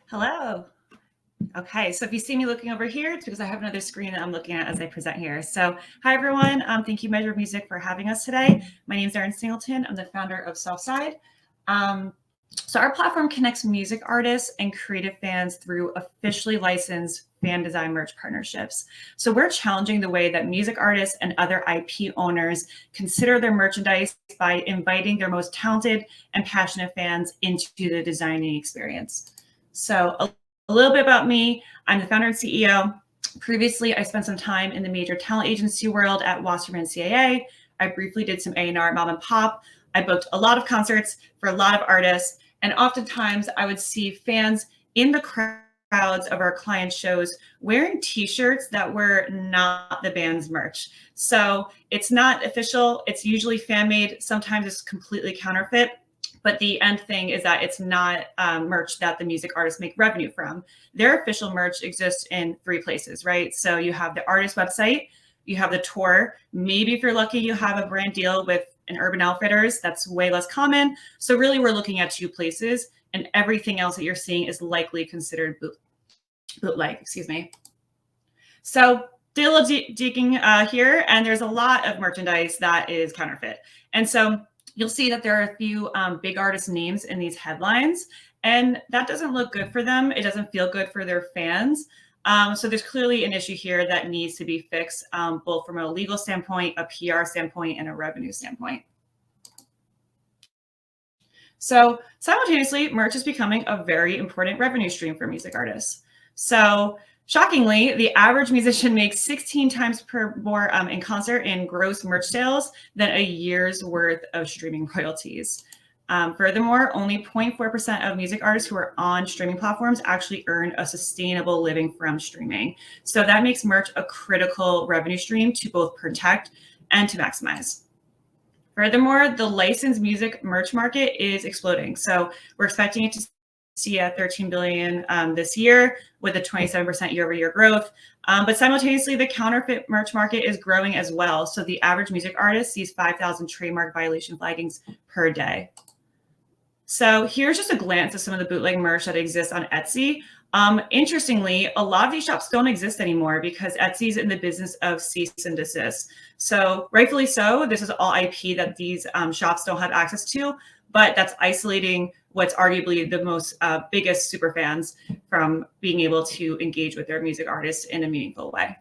Hello. Okay, so if you see me looking over here, it's because I have another screen that I'm looking at as I present here. So hi, everyone. Thank you, Measure of Music, for having us today. My name is Erin Singleton. I'm the founder of Softside. So our platform connects music artists and creative fans through officially licensed fan design merch partnerships. So we're challenging the way that music artists and other IP owners consider their merchandise by inviting their most talented and passionate fans into the designing experience. So a little bit about me. I'm the founder and CEO. Previously, I spent some time in the major talent agency world at Wasserman CAA. I briefly did some A&R at Mom and Pop. I booked a lot of concerts for a lot of artists. And oftentimes I would see fans in the crowds of our client shows wearing t-shirts that were not the band's merch. So it's not official. It's usually fan made. Sometimes it's completely counterfeit. But the end thing is that it's not merch that the music artists make revenue from. Their official merch exists in 3 places, right? So you have the artist website, you have the tour. Maybe if you're lucky, you have a brand deal with an Urban Outfitters. That's way less common. So really, we're looking at 2 places, and everything else that you're seeing is likely considered bootleg. Excuse me. So did a little digging here, and there's a lot of merchandise that is counterfeit. And so you'll see that there are a few big artist names in these headlines, and that doesn't look good for them. It doesn't feel good for their fans. So there's clearly an issue here that needs to be fixed, both from a legal standpoint, a PR standpoint, and a revenue standpoint. So simultaneously, merch is becoming a very important revenue stream for music artists. So shockingly, the average musician makes 16 times more in concert in gross merch sales than a year's worth of streaming royalties. Furthermore, only 0.4% of music artists who are on streaming platforms actually earn a sustainable living from streaming. So that makes merch a critical revenue stream to both protect and to maximize. Furthermore, the licensed music merch market is exploding. So we're expecting it to see at $13 billion this year with a 27% year-over-year growth. But simultaneously, the counterfeit merch market is growing as well. So the average music artist sees 5,000 trademark violation flaggings per day. So here's just a glance at some of the bootleg merch that exists on Etsy. Interestingly, a lot of these shops don't exist anymore because Etsy is in the business of cease and desist. So rightfully so, this is all IP that these shops don't have access to, but that's isolating what's arguably the most biggest super fans from being able to engage with their music artists in a meaningful way.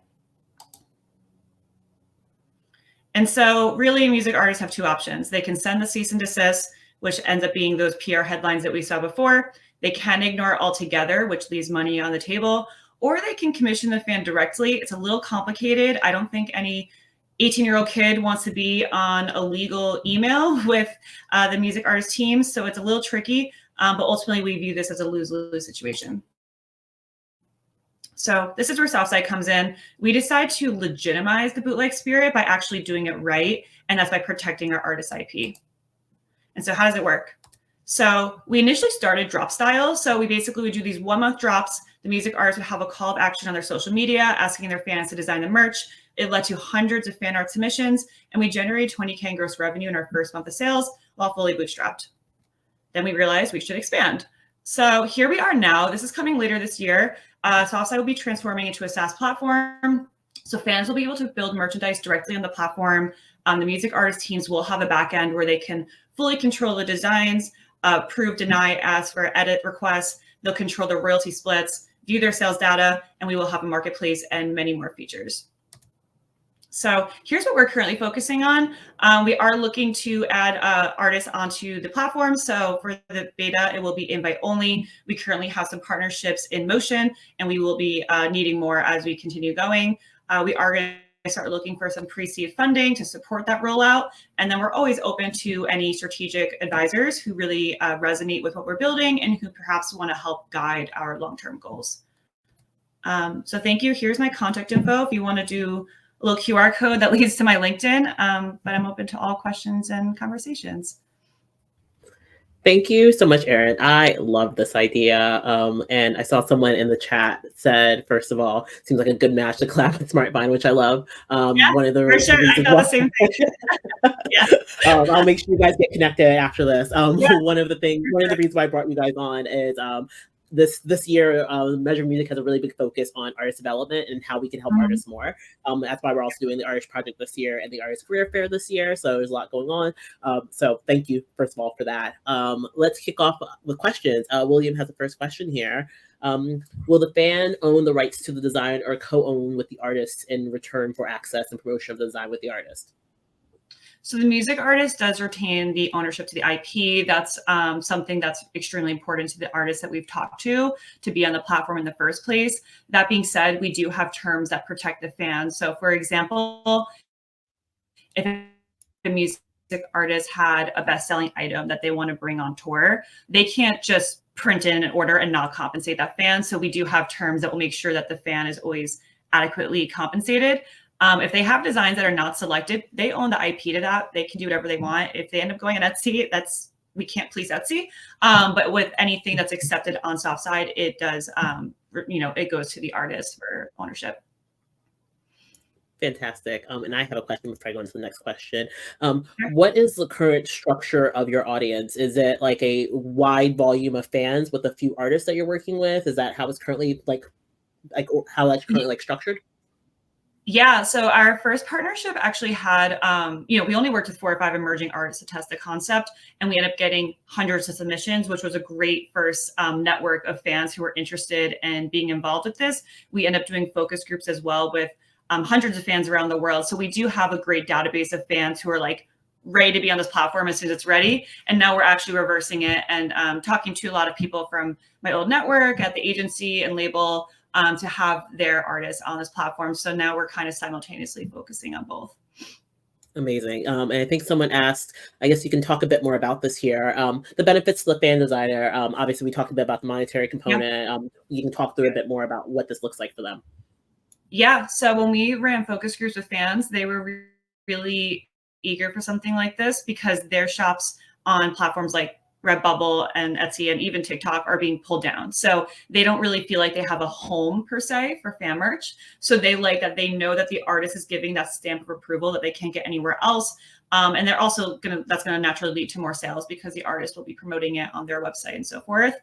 And so really music artists have 2 options. They can send the cease and desist, which ends up being those PR headlines that we saw before. They can ignore it altogether, which leaves money on the table, or they can commission the fan directly. It's a little complicated. I don't think any 18-year-old kid wants to be on a legal email with the music artist team, so it's a little tricky, but ultimately we view this as a lose-lose situation. So this is where Softside comes in. We decide to legitimize the bootleg spirit by actually doing it right, and that's by protecting our artist IP. And so how does it work? So we initially started drop style. So we basically would do these 1-month drops. The music artists would have a call of action on their social media, asking their fans to design the merch. It led to hundreds of fan art submissions, and we generated $20K in gross revenue in our first month of sales while fully bootstrapped. Then we realized we should expand. So here we are now. This is coming later this year. Softside will be transforming into a SaaS platform. So fans will be able to build merchandise directly on the platform. The music artist teams will have a backend where they can fully control the designs, approve, deny, ask for edit requests. They'll control the royalty splits, view their sales data, and we will have a marketplace and many more features. So here's what we're currently focusing on. We are looking to add artists onto the platform. So for the beta, it will be invite only. We currently have some partnerships in motion, and we will be needing more as we continue going. We are going to start looking for some pre-seed funding to support that rollout. And then we're always open to any strategic advisors who really resonate with what we're building and who perhaps want to help guide our long-term goals. So thank you. Here's my contact info if you want to do a little QR code that leads to my LinkedIn, but I'm open to all questions and conversations. Thank you so much, Erin. I love this idea. And I saw someone in the chat said, first of all, seems like a good match to collab with SmartVine, which I love. Yeah, one of the for sure. I thought the same thing. Yeah. I'll make sure you guys get connected after this. One of the reasons why I brought you guys on is this year, Measure Music has a really big focus on artist development and how we can help artists more. That's why we're also doing the artist project this year and the artist career fair this year. So there's a lot going on. So thank you, first of all, for that. Let's kick off with questions. William has the first question here. Will the fan own the rights to the design or co-own with the artist in return for access and promotion of the design with the artist? So the music artist does retain the ownership to the IP. That's something that's extremely important to the artists that we've talked to be on the platform in the first place. That being said, we do have terms that protect the fans. So for example, if a music artist had a best-selling item that they want to bring on tour, they can't just print in an order and not compensate that fan. So we do have terms that will make sure that the fan is always adequately compensated. If they have designs that are not selected, they own the IP to that. They can do whatever they want. If they end up going on Etsy, we can't please Etsy. But with anything that's accepted on Softside, it does, it goes to the artist for ownership. Fantastic. And I have a question before I go into the next question. What is the current structure of your audience? Is it like a wide volume of fans with a few artists that you're working with? Is that how it's currently how that's currently structured? Yeah, so our first partnership actually had, we only worked with 4 or 5 emerging artists to test the concept, and we ended up getting hundreds of submissions, which was a great first network of fans who were interested in being involved with this. We ended up doing focus groups as well with hundreds of fans around the world. So we do have a great database of fans who are like ready to be on this platform as soon as it's ready. And now we're actually reversing it and talking to a lot of people from my old network at the agency and label to have their artists on this platform. So now we're kind of simultaneously focusing on both. Amazing. And I think someone asked, I guess you can talk a bit more about this here. The benefits to the fan designer. Obviously, we talked a bit about the monetary component. Yeah. You can talk through a bit more about what this looks like for them. Yeah. So when we ran focus groups with fans, they were really eager for something like this because their shops on platforms like Redbubble and Etsy and even TikTok are being pulled down. So they don't really feel like they have a home per se for fan merch. So they like that they know that the artist is giving that stamp of approval that they can't get anywhere else. And they're also that's gonna naturally lead to more sales because the artist will be promoting it on their website and so forth.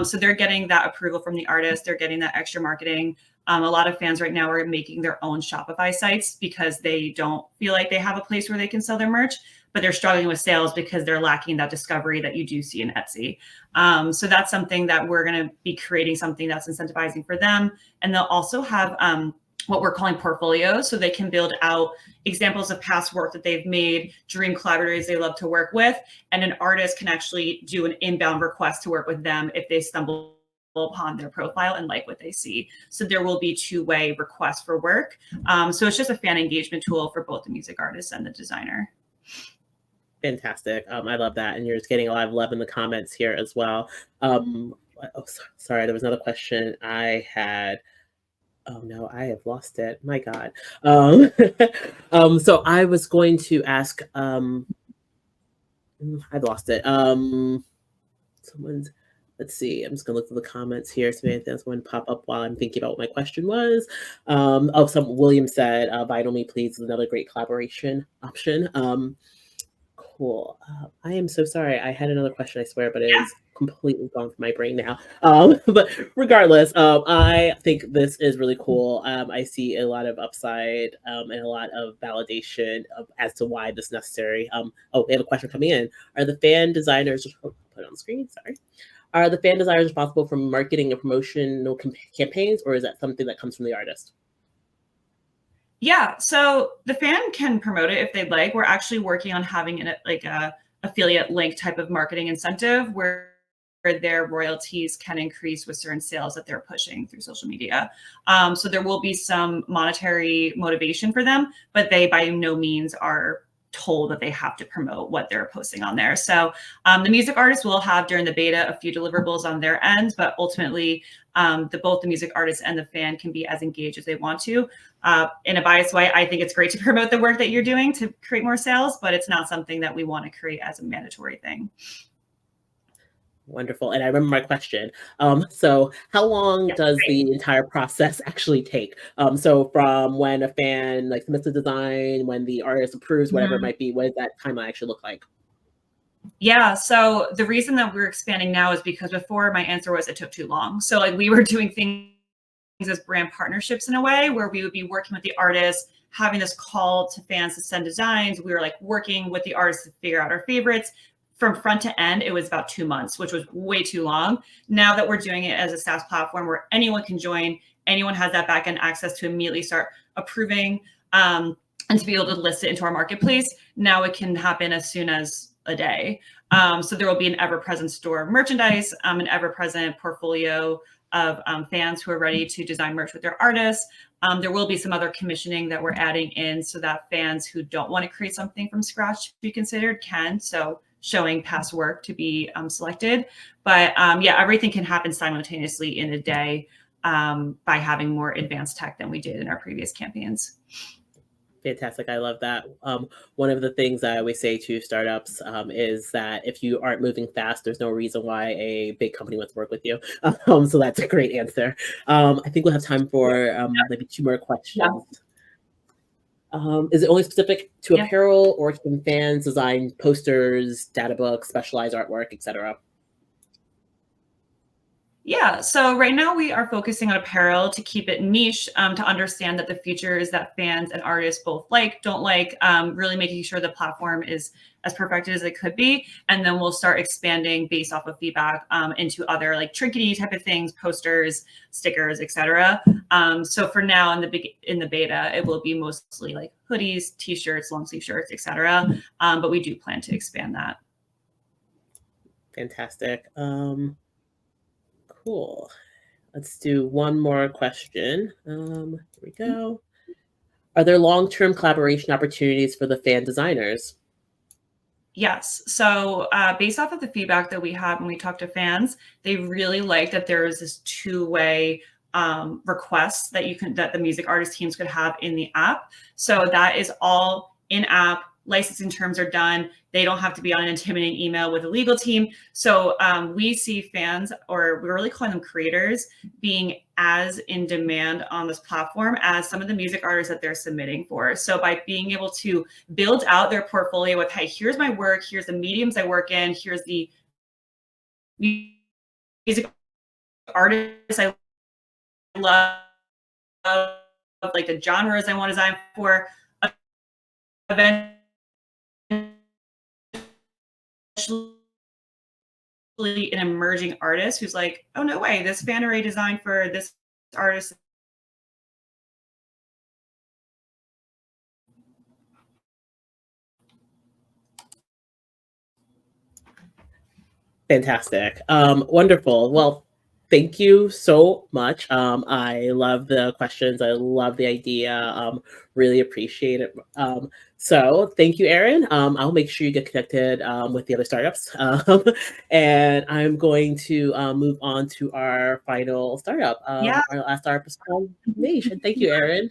So they're getting that approval from the artist. They're getting that extra marketing. A lot of fans right now are making their own Shopify sites because they don't feel like they have a place where they can sell their merch, but they're struggling with sales because they're lacking that discovery that you do see in Etsy. So that's something that we're going to be creating, something that's incentivizing for them. And they'll also have what we're calling portfolios. So they can build out examples of past work that they've made, dream collaborators they love to work with. And an artist can actually do an inbound request to work with them if they stumble upon their profile and like what they see. So there will be two-way requests for work. So it's just a fan engagement tool for both the music artist and the designer. Fantastic. I love that. And you're just getting a lot of love in the comments here as well. Oh, sorry, there was another question I had. Oh no, I have lost it. My God. So I was going to ask, I've lost it. Let's see, I'm just gonna look through the comments here. So anything else going to pop up while I'm thinking about what my question was. William said, Vinyl Me Please is another great collaboration option. Cool. I am so sorry. I had another question, I swear, but it is completely gone from my brain now. But regardless, I think this is really cool. I see a lot of upside and a lot of validation as to why this is necessary. We have a question coming in. Are the fan designers, put it on the screen, sorry. Are the fan designers responsible for marketing and promotional campaigns, or is that something that comes from the artist? Yeah, so the fan can promote it if they'd like. We're actually working on having a affiliate link type of marketing incentive where their royalties can increase with certain sales that they're pushing through social media. So there will be some monetary motivation for them, but they by no means are told that they have to promote what they're posting on there. So the music artists will have during the beta a few deliverables on their end, but ultimately both the music artist and the fan can be as engaged as they want to. In a biased way, I think it's great to promote the work that you're doing to create more sales, but it's not something that we want to create as a mandatory thing. Wonderful. And I remember my question. So how long does the entire process actually take? So from when a fan submits a design, when the artist approves, whatever it might be, what does that timeline actually look like? Yeah, so the reason that we're expanding now is because before my answer was it took too long. So like we were doing things as brand partnerships in a way where we would be working with the artists, having this call to fans to send designs. We were like working with the artists to figure out our favorites. From front to end, it was about 2 months, which was way too long. Now that we're doing it as a SaaS platform where anyone can join, anyone has that backend access to immediately start approving and to be able to list it into our marketplace. Now it can happen as soon as a day. So there will be an ever-present store of merchandise, an ever-present portfolio of fans who are ready to design merch with their artists. There will be some other commissioning that we're adding in so that fans who don't want to create something from scratch to be considered can. So showing past work to be selected. But yeah, everything can happen simultaneously in a day by having more advanced tech than we did in our previous campaigns. Fantastic. I love that. One of the things I always say to startups is that if you aren't moving fast, there's no reason why a big company wants to work with you. So that's a great answer. I think we'll have time for maybe 2 more questions. Is it only specific to apparel, or can fans design posters, data books, specialized artwork, etc.? Yeah, so right now we are focusing on apparel to keep it niche, to understand that the features that fans and artists both like, don't like, really making sure the platform is as perfected as it could be. And then we'll start expanding based off of feedback into other like trinkety type of things, posters, stickers, etc. So for now in the beta, it will be mostly like hoodies, t-shirts, long sleeve shirts, etc. But we do plan to expand that. Fantastic. Cool. Let's do one more question. Here we go. Are there long-term collaboration opportunities for the fan designers? Yes. So based off of the feedback that we had when we talked to fans, they really like that there is this two-way requests that the music artist teams could have in the app. So that is all in-app. Licensing terms are done. They don't have to be on an intimidating email with a legal team. So we see fans, or we're really calling them creators, being as in demand on this platform as some of the music artists that they're submitting for. So by being able to build out their portfolio with, hey, here's my work, here's the mediums I work in, here's the music artists I love, like the genres I want to design for, eventually an emerging artist who's like, oh no way, this fan array designed for this artist. Fantastic. Wonderful. Well, thank you so much. I love the questions. I love the idea. Really appreciate it. So thank you, Erin. I'll make sure you get connected with the other startups. And I'm going to move on to our final startup, Yeah. our last startup is called Nation. Thank you, Erin.